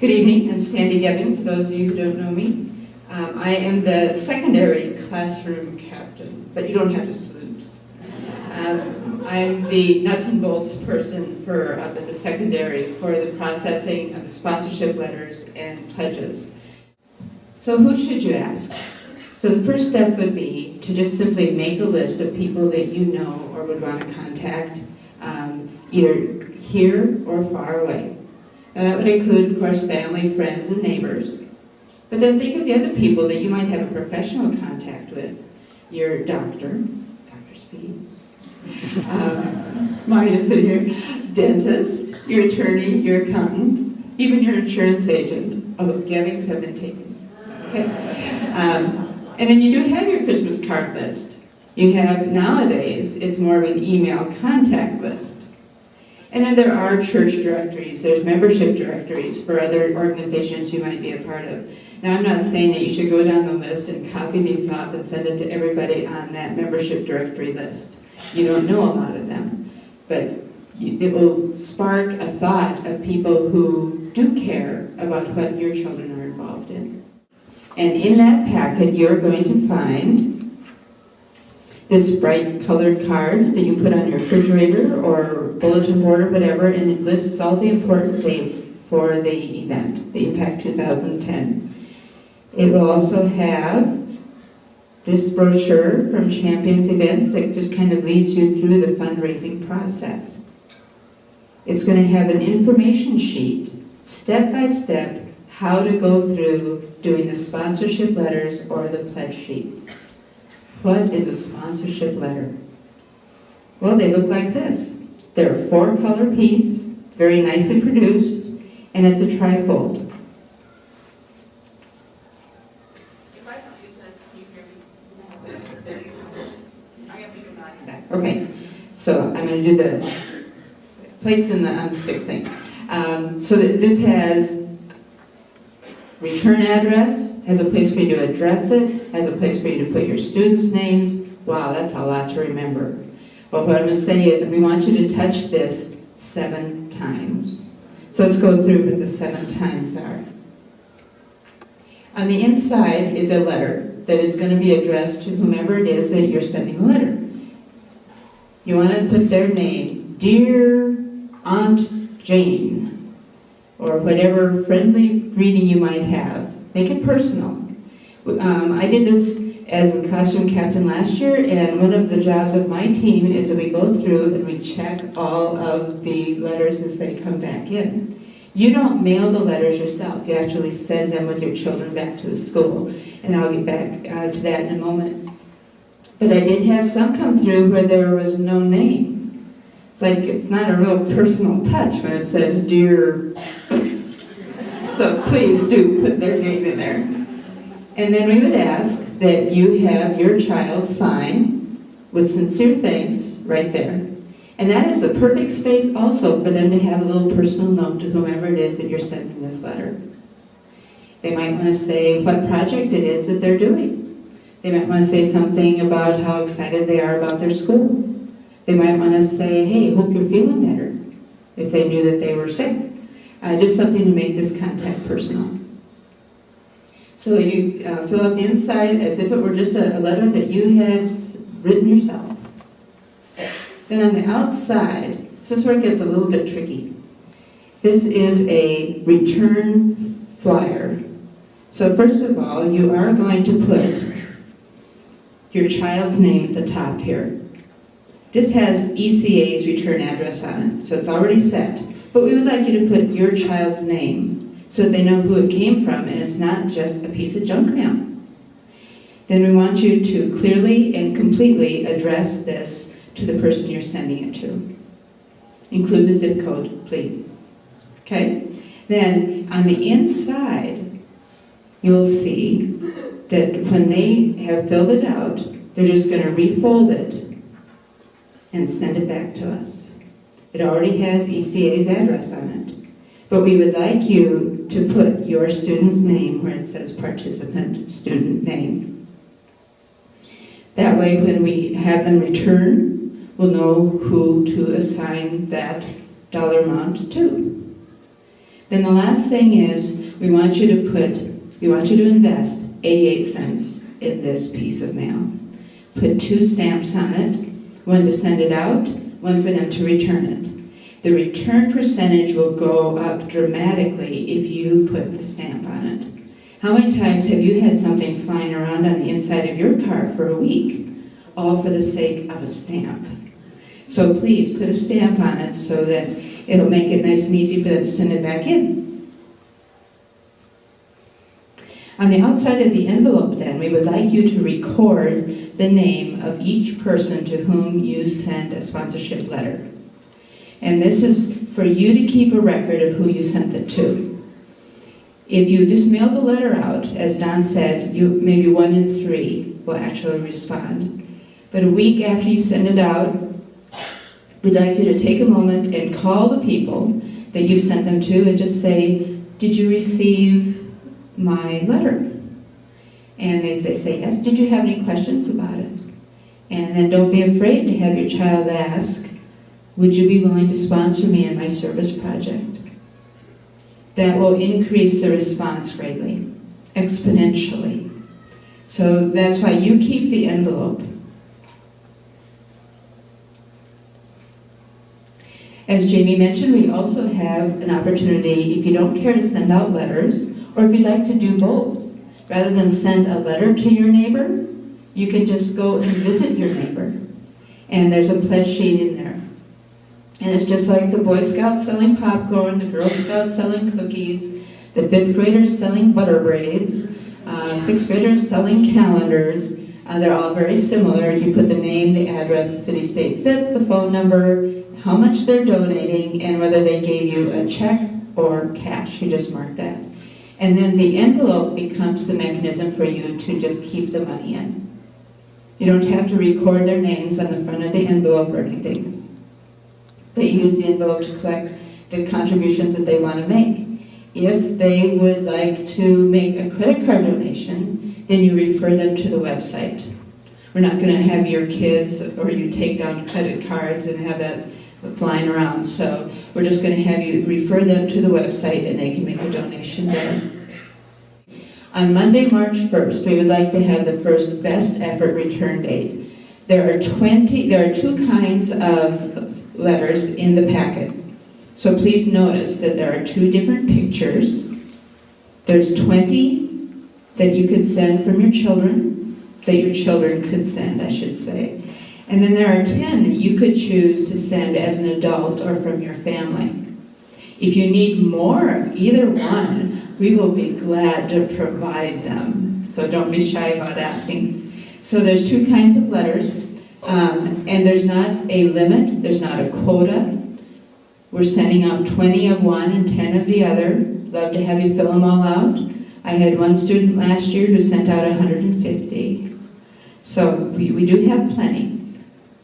Good evening, I'm Sandy Gebbing, for those of you who don't know me. I am the secondary classroom captain, but you don't have to salute. I'm the nuts and bolts person for the secondary for the processing of the sponsorship letters and pledges. So who should you ask? So the first step would be to just simply make a list of people that you know or would want to contact, either here or far away. Now that would include, of course, family, friends, and neighbors. But then think of the other people that you might have a professional contact with. Your doctor, Dr. Speeds, mine is sitting here, dentist, your attorney, your accountant, even your insurance agent, although Gebbings have been taken. Okay? And then you do have your Christmas card list. You have, nowadays, it's more of an email contact list. And then there are church directories, there's membership directories for other organizations you might be a part of. Now, I'm not saying that you should go down the list and copy these off and send it to everybody on that membership directory list. You don't know a lot of them, but it will spark a thought of people who do care about what your children are involved in. And in that packet, you're going to find this bright colored card that you put on your refrigerator or bulletin board or whatever, and it lists all the important dates for the event, the Impact 2010. It will also have this brochure from Champions Events that just kind of leads you through the fundraising process. It's going to have an information sheet, step by step, how to go through doing the sponsorship letters or the pledge sheets. What is a sponsorship letter? Well, they look like this. They're a 4-color piece, very nicely produced, and it's a trifold. If I don't use that, can you hear me? I have to do that. Okay, so I'm going to do the plates and the unstick thing. So that this has return address, has a place for you to address it, has a place for you to put your students' names. Wow, that's a lot to remember. Well, what I'm going to say is we want you to touch this 7 times. So let's go through what the 7 times are. On the inside is a letter that is going to be addressed to whomever it is that you're sending the letter. You want to put their name, Dear Aunt Jane, or whatever friendly greeting you might have. Make it personal. I did this as a classroom captain last year, and one of the jobs of my team is that we go through and we check all of the letters as they come back in. You don't mail the letters yourself. You actually send them with your children back to the school, and I'll get back to that in a moment. But I did have some come through where there was no name. It's like it's not a real personal touch when it says, Dear. So please do put their name in there. And then we would ask that you have your child sign with sincere thanks right there. And that is the perfect space also for them to have a little personal note to whomever it is that you're sending this letter. They might want to say what project it is that they're doing. They might want to say something about how excited they are about their school. They might want to say, hey, hope you're feeling better, if they knew that they were sick. Just something to make this contact personal. So you fill out the inside as if it were just a letter that you had written yourself. Then on the outside, this is where it gets a little bit tricky. This is a return flyer. So first of all, you are going to put your child's name at the top here. This has ECA's return address on it, so it's already set. But we would like you to put your child's name so that they know who it came from and it's not just a piece of junk mail. Then we want you to clearly and completely address this to the person you're sending it to. Include the zip code, please. Okay? Then on the inside, you'll see that when they have filled it out, they're just going to refold it and send it back to us. It already has ECA's address on it. But we would like you to put your student's name where it says participant student name. That way when we have them return, we'll know who to assign that dollar amount to. Then the last thing is, we want you to invest 88 cents in this piece of mail. Put 2 stamps on it, one to send it out, one for them to return it. The return percentage will go up dramatically if you put the stamp on it. How many times have you had something flying around on the inside of your car for a week, all for the sake of a stamp? So please put a stamp on it so that it'll make it nice and easy for them to send it back in. On the outside of the envelope then, we would like you to record the name of each person to whom you send a sponsorship letter. And this is for you to keep a record of who you sent it to. If you just mail the letter out, as Don said, maybe 1 in 3 will actually respond. But a week after you send it out, we'd like you to take a moment and call the people that you sent them to and just say, did you receive my letter? And if they say yes, did you have any questions about it? And then don't be afraid to have your child ask, would you be willing to sponsor me in my service project? That will increase the response greatly, exponentially. So that's why you keep the envelope. As Jamie mentioned, we also have an opportunity, if you don't care to send out letters, or if you'd like to do both. Rather than send a letter to your neighbor, you can just go and visit your neighbor. And there's a pledge sheet in there. And it's just like the Boy Scouts selling popcorn, the Girl Scouts selling cookies, the 5th graders selling butter braids, 6th graders selling calendars. They're all very similar. You put the name, the address, the city, state, zip, the phone number, how much they're donating, and whether they gave you a check or cash. You just mark that. And then the envelope becomes the mechanism for you to just keep the money in. You don't have to record their names on the front of the envelope or anything. But you use the envelope to collect the contributions that they want to make. If they would like to make a credit card donation, then you refer them to the website. We're not going to have your kids or you take down credit cards and have that flying around. So we're just going to have you refer them to the website and they can make a donation there. On Monday, March 1st, we would like to have the first best effort return date. There are 2 kinds of letters in the packet. So please notice that there are 2 different pictures. There's 20 that you could send from your children, that your children could send, I should say. And then there are 10 that you could choose to send as an adult or from your family. If you need more of either one, we will be glad to provide them. So don't be shy about asking. So there's 2 kinds of letters, and there's not a limit, there's not a quota. We're sending out 20 of one and 10 of the other. Love to have you fill them all out. I had one student last year who sent out 150. So we do have plenty.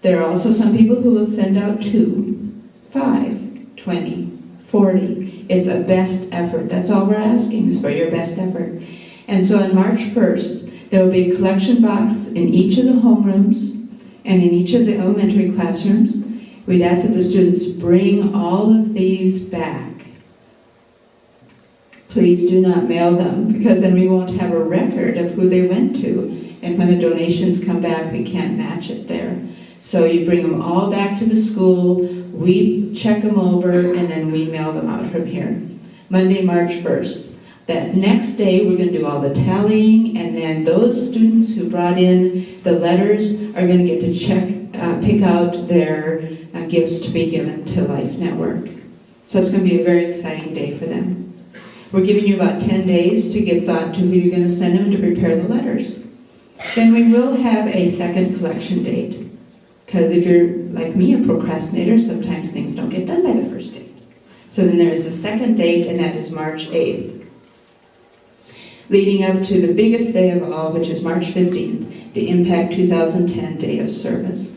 There are also some people who will send out 2, 5, 20, 40. It's a best effort. That's all we're asking is for your best effort. And so on March 1st, there will be a collection box in each of the homerooms and in each of the elementary classrooms. We'd ask that the students bring all of these back. Please do not mail them, because then we won't have a record of who they went to. And when the donations come back, we can't match it there. So you bring them all back to the school, we check them over, and then we mail them out from here. Monday, March 1st. That next day, we're going to do all the tallying, and then those students who brought in the letters are going to get to pick out their gifts to be given to Life Network. So it's going to be a very exciting day for them. We're giving you about 10 days to give thought to who you're going to send them and to prepare the letters. Then we will have a second collection date. Because if you're, like me, a procrastinator, sometimes things don't get done by the first date. So then there is a second date, and that is March 8th. Leading up to the biggest day of all, which is March 15th, the Impact 2010 Day of Service.